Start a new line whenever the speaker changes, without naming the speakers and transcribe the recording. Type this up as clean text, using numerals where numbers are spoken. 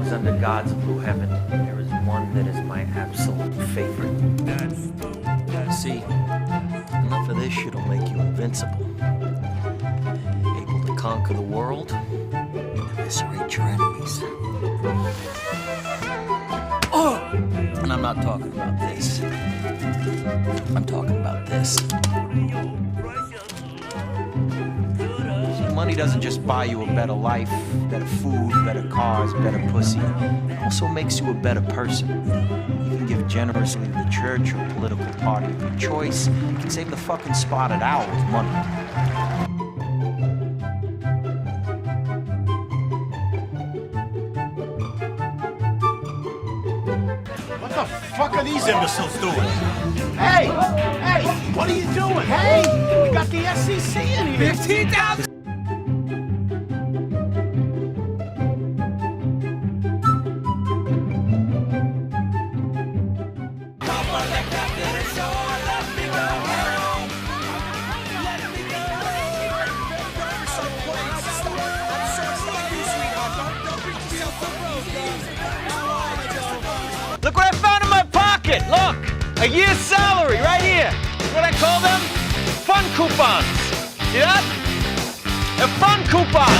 dogs under God's blue heaven, there is one that is my absolute favorite. See, enough of this shit'll make you invincible. Able to conquer the world and eviscerate your enemies. Oh! And I'm not talking about this. I'm talking about this. Money doesn't just buy you a better life, better food, better cars, better pussy. It also makes you a better person. You can give generously to the church or political party of your choice. You can save the fucking spotted owl with money.
What the fuck are these imbeciles doing? Hey! Hey! What are you doing? Hey! We got the SEC in here! 15,000!
Look what I found in my pocket! Look! A year's salary right here! What I call them? Fun coupons! See that? A fun coupon!